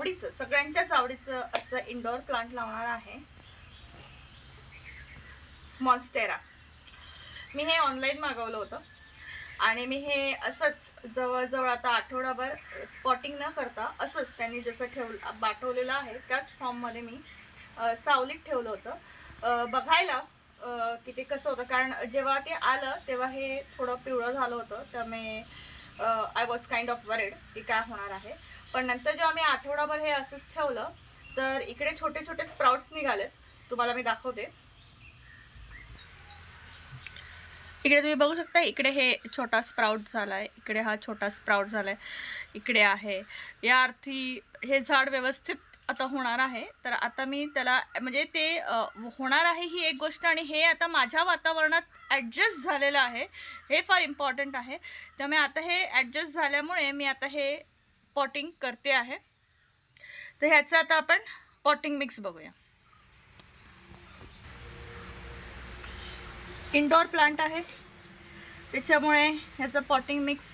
आवडीचं, सगळ्यांच्याच आवडीचं असं इंडोर प्लांट लावणार आहे, मॉन्स्टेरा. मी हे ऑनलाईन मागवलं होतं आणि मी हे असंच जवळजवळ आता आठवडाभर पॉटिंग न करता असंच त्यांनी जसं पाठवलेलं आहे त्याच फॉर्ममध्ये मी सावलीत ठेवलं होतं बघायला की ते कसं होतं. कारण जेव्हा ते आलं तेव्हा हे थोडं पिवळं झालं होतं, त्यामुळे I was kind of worried की काय होणार आहे. पण नंतर जेव्हा मी आठवडाभर हे असंच ठेवलं तर इकडे छोटे छोटे स्प्राउट्स निघालेत, तुम्हाला मी दाखवते. इकडे तुम्ही बघू शकता, इकडे हे छोटा स्प्राउट झालाय, इकडे हा छोटा स्प्राउट झालाय, इकडे आहे. या अर्थी हे झाड व्यवस्थित आता होणार आहे. तर आता मी त्याला म्हणजे ते होणार आहे ही एक गोष्ट, आणि हे आता माझ्या वातावरणात ॲडजस्ट झालेलं आहे, हे फार इम्पॉर्टंट आहे. त्यामुळे आता हे ॲडजस्ट झाल्यामुळे मी आता हे पॉटिंग करते आहे. तर ह्याचं आता आपण पॉटिंग मिक्स बघूया. इंडोर प्लांट आहे त्याच्यामुळे ह्याचं पॉटिंग मिक्स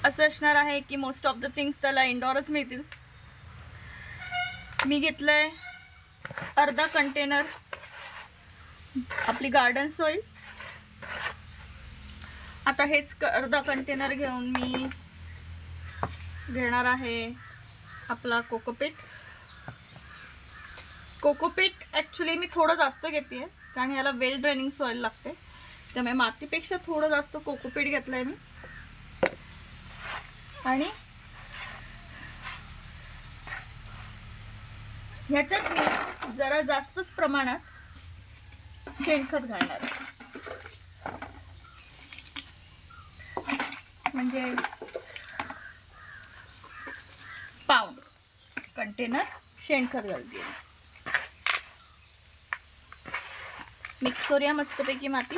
असं असणार आहे की मोस्ट ऑफ द थिंग्स त्याला इंडोरच मिळतील. मी घेतलंय अर्धा कंटेनर आपली गार्डन सॉइल. आता हेच अर्धा कंटेनर घेऊन मी घेणार आहे आपला कोकोपीट. कोकोपीट ॲक्च्युली मी थोडं जास्त घेते आहे कारण याला वेल ड्रेनिंग सॉइल लागते, त्यामुळे मातीपेक्षा थोडं जास्त कोकोपीट घेतलं आहे मी. आणि ह्याच्यात मी जरा जास्तच प्रमाणात शेणखत घालणार आहे, म्हणजे पाऊंड कंटेनर शेणखत घालते. मिक्स करूया मस्तपैकी माती.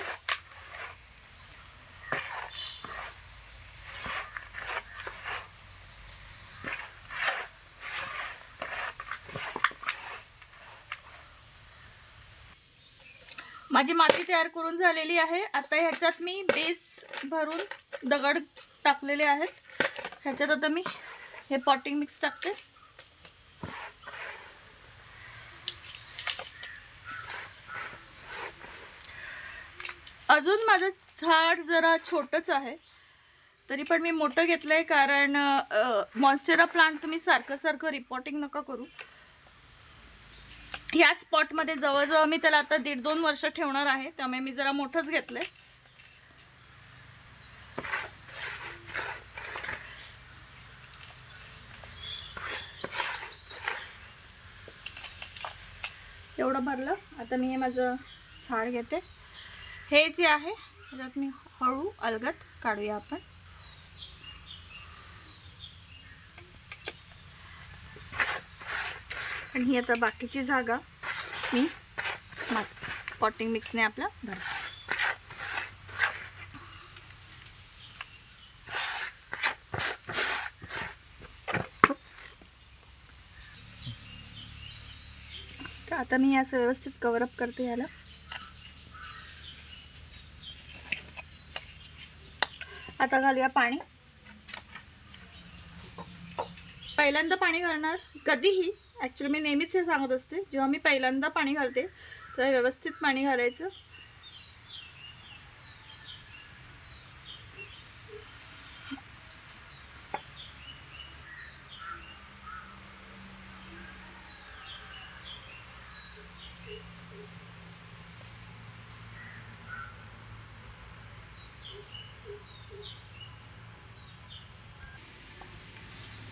माझी माती तयार करून झालेली आहे. आता ह्याच्यात मी बेस भरून दगड टाकलेले आहेत. ह्याच्यात आता मी हे पॉटिंग मिक्स टाकते. अजून माझं झाड जरा छोटंच आहे, तरी पण मी मोठं घेतलंय कारण मॉन्स्टेरा प्लांट तुम्ही सारखं सारखं रिपोर्टिंग नका करू. याच पॉटमध्ये जवळजवळ मी त्याला आता 1.5-2 वर्ष ठेवणार आहे, त्यामुळे मी जरा मोठंच घेतलंय. एवढं भरलं. आता मी हे माझं झाड घेते. हे जे आहे त्याच्यात मी हळू अलगद काढूया आपण. आणि ही आता बाकीची जागा मी पॉटिंग मिक्सने आपल्या भरते. तर आता मी असं व्यवस्थित कव्हरअप करते याला. आता घालूया पाणी. पहिल्यांदा पाणी घालणार कधीही, ॲक्च्युली मी नेहमीच हे सांगत असते, जेव्हा मी पहिल्यांदा पाणी घालते तर व्यवस्थित पाणी घालायचं.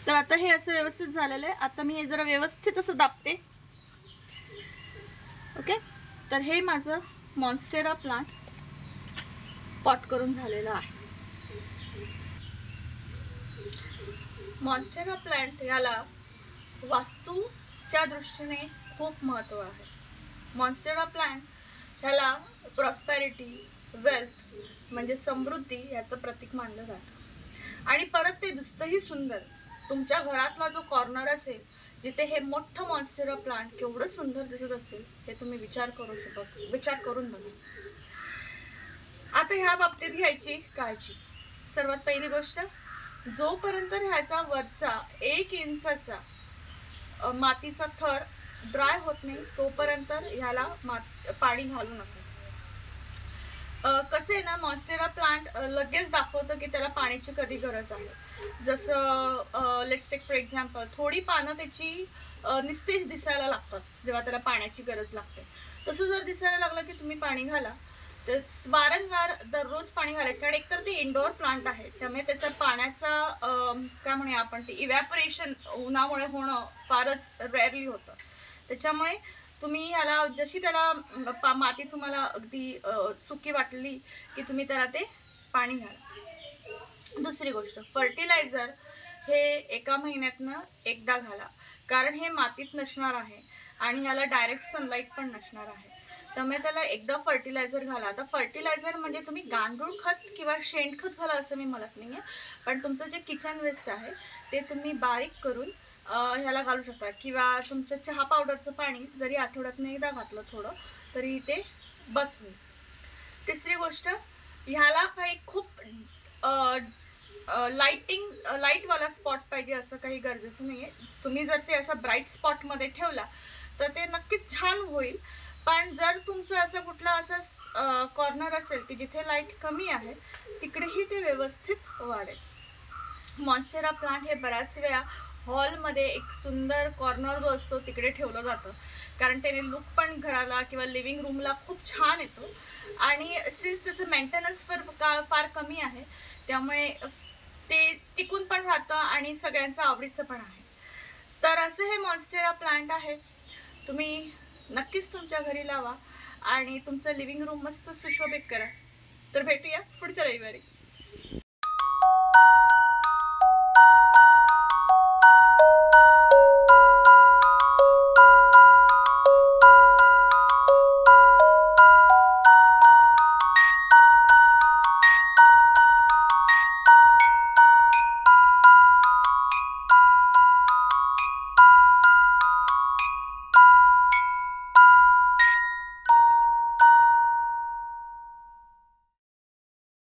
तर आता हे असं व्यवस्थित झालेलं आहे. आता मी हे जरा व्यवस्थित असं दाबते. ओके, तर हे माझं मॉन्स्टेरा प्लांट पॉट करून झालेलं आहे. मॉन्स्टेरा प्लांट याला वास्तूच्या दृष्टीने खूप महत्त्व आहे. मॉन्स्टेरा प्लांट ह्याला प्रॉस्पॅरिटी, वेल्थ म्हणजे समृद्धी याचं प्रतीक मानलं जातं. आणि परत ते दिसतंही सुंदर. तुमच्या घरातला जो कॉर्नर असेल जिथे हे मोठं मॉन्स्टेरा प्लांट केवढं सुंदर दिसत असेल हे तुम्ही विचार करून बघा. आता ह्या बाबतीत घ्यायची काळजी. सर्वात पहिली गोष्ट, जोपर्यंत ह्याचा वरचा 1 इंचाचा मातीचा थर ड्राय होत नाही तोपर्यंत ह्याला पाणी घालू नका. कसं आहे ना, मॉन्स्टेरा प्लांट लगेच दाखवतं की त्याला पाण्याची कधी गरज आहे. जसं लेट्स टेक फॉर एक्झाम्पल, थोडी पानं त्याची निस्तेज दिसायला लागतात जेव्हा त्याला पाण्याची गरज लागते. तसं जर दिसायला लागलं की तुम्ही पाणी घाला, तर वारंवार दररोज पाणी घालायचं. कारण एकतर ते इंडोर प्लांट आहे, त्यामुळे त्याचा पाण्याचा काय म्हणूया आपण, ते इव्हॅपोरेशन उन्हामुळे होणं फारच रेअरली होतं. त्याच्यामुळे तुम्ही ह्याला जशी त्याला माती तुम्हाला अगदी सुकी वाटली की तुम्ही त्याला ते पाणी घाला. दुसरी गोष्ट, फर्टिलायझर हे 1 महिन्यातनं एकदा घाला, कारण हे मातीत नसणार आहे आणि ह्याला डायरेक्ट सनलाईट पण नसणार आहे. त्यामुळे त्याला एकदा फर्टिलायझर घाला. आता फर्टिलायझर म्हणजे तुम्ही गांडूळ खत किंवा शेणखत घाला असं मी म्हणत नाही आहे, पण तुमचं जे किचन वेस्ट आहे ते तुम्ही बारीक करून ह्याला घालू शकता. किंवा तुमचं चहा पावडरचं पाणी जरी आठवड्यातनं एकदा घातलं थोडं, तरी ते बस होईल. तिसरी गोष्ट, ह्याला काही खूप लाईटवाला स्पॉट पाहिजे असं काही गरजेचं नाही आहे. तुम्ही जर ते अशा ब्राईट स्पॉटमध्ये ठेवला तर ते नक्कीच छान होईल. पण जर तुमचं असं कुठलं असं कॉर्नर असेल की जिथे लाईट कमी आहे, तिकडेही ते व्यवस्थित वाढेल. मॉन्स्टेरा प्लांट हे बऱ्याच वेळा हॉलमध्ये एक सुंदर कॉर्नर जो असतो तिकडे ठेवलं जातं, कारण त्याने लुक पण घराला किंवा लिव्हिंग रूमला खूप छान येतो. आणि सिन्स त्याचं मेंटेनन्स फार कमी आहे, त्यामुळे ते टिकून पण राहतं आणि सगळ्यांचं आवडीचं पण आहे. तर असं हे मॉन्स्टेरा प्लांट आहे. तुम्ही नक्कीच तुमच्या घरी लावा आणि तुमचं लिव्हिंग रूम मस्त सुशोभित करा. तर भेटूया पुढच्या रविवारी.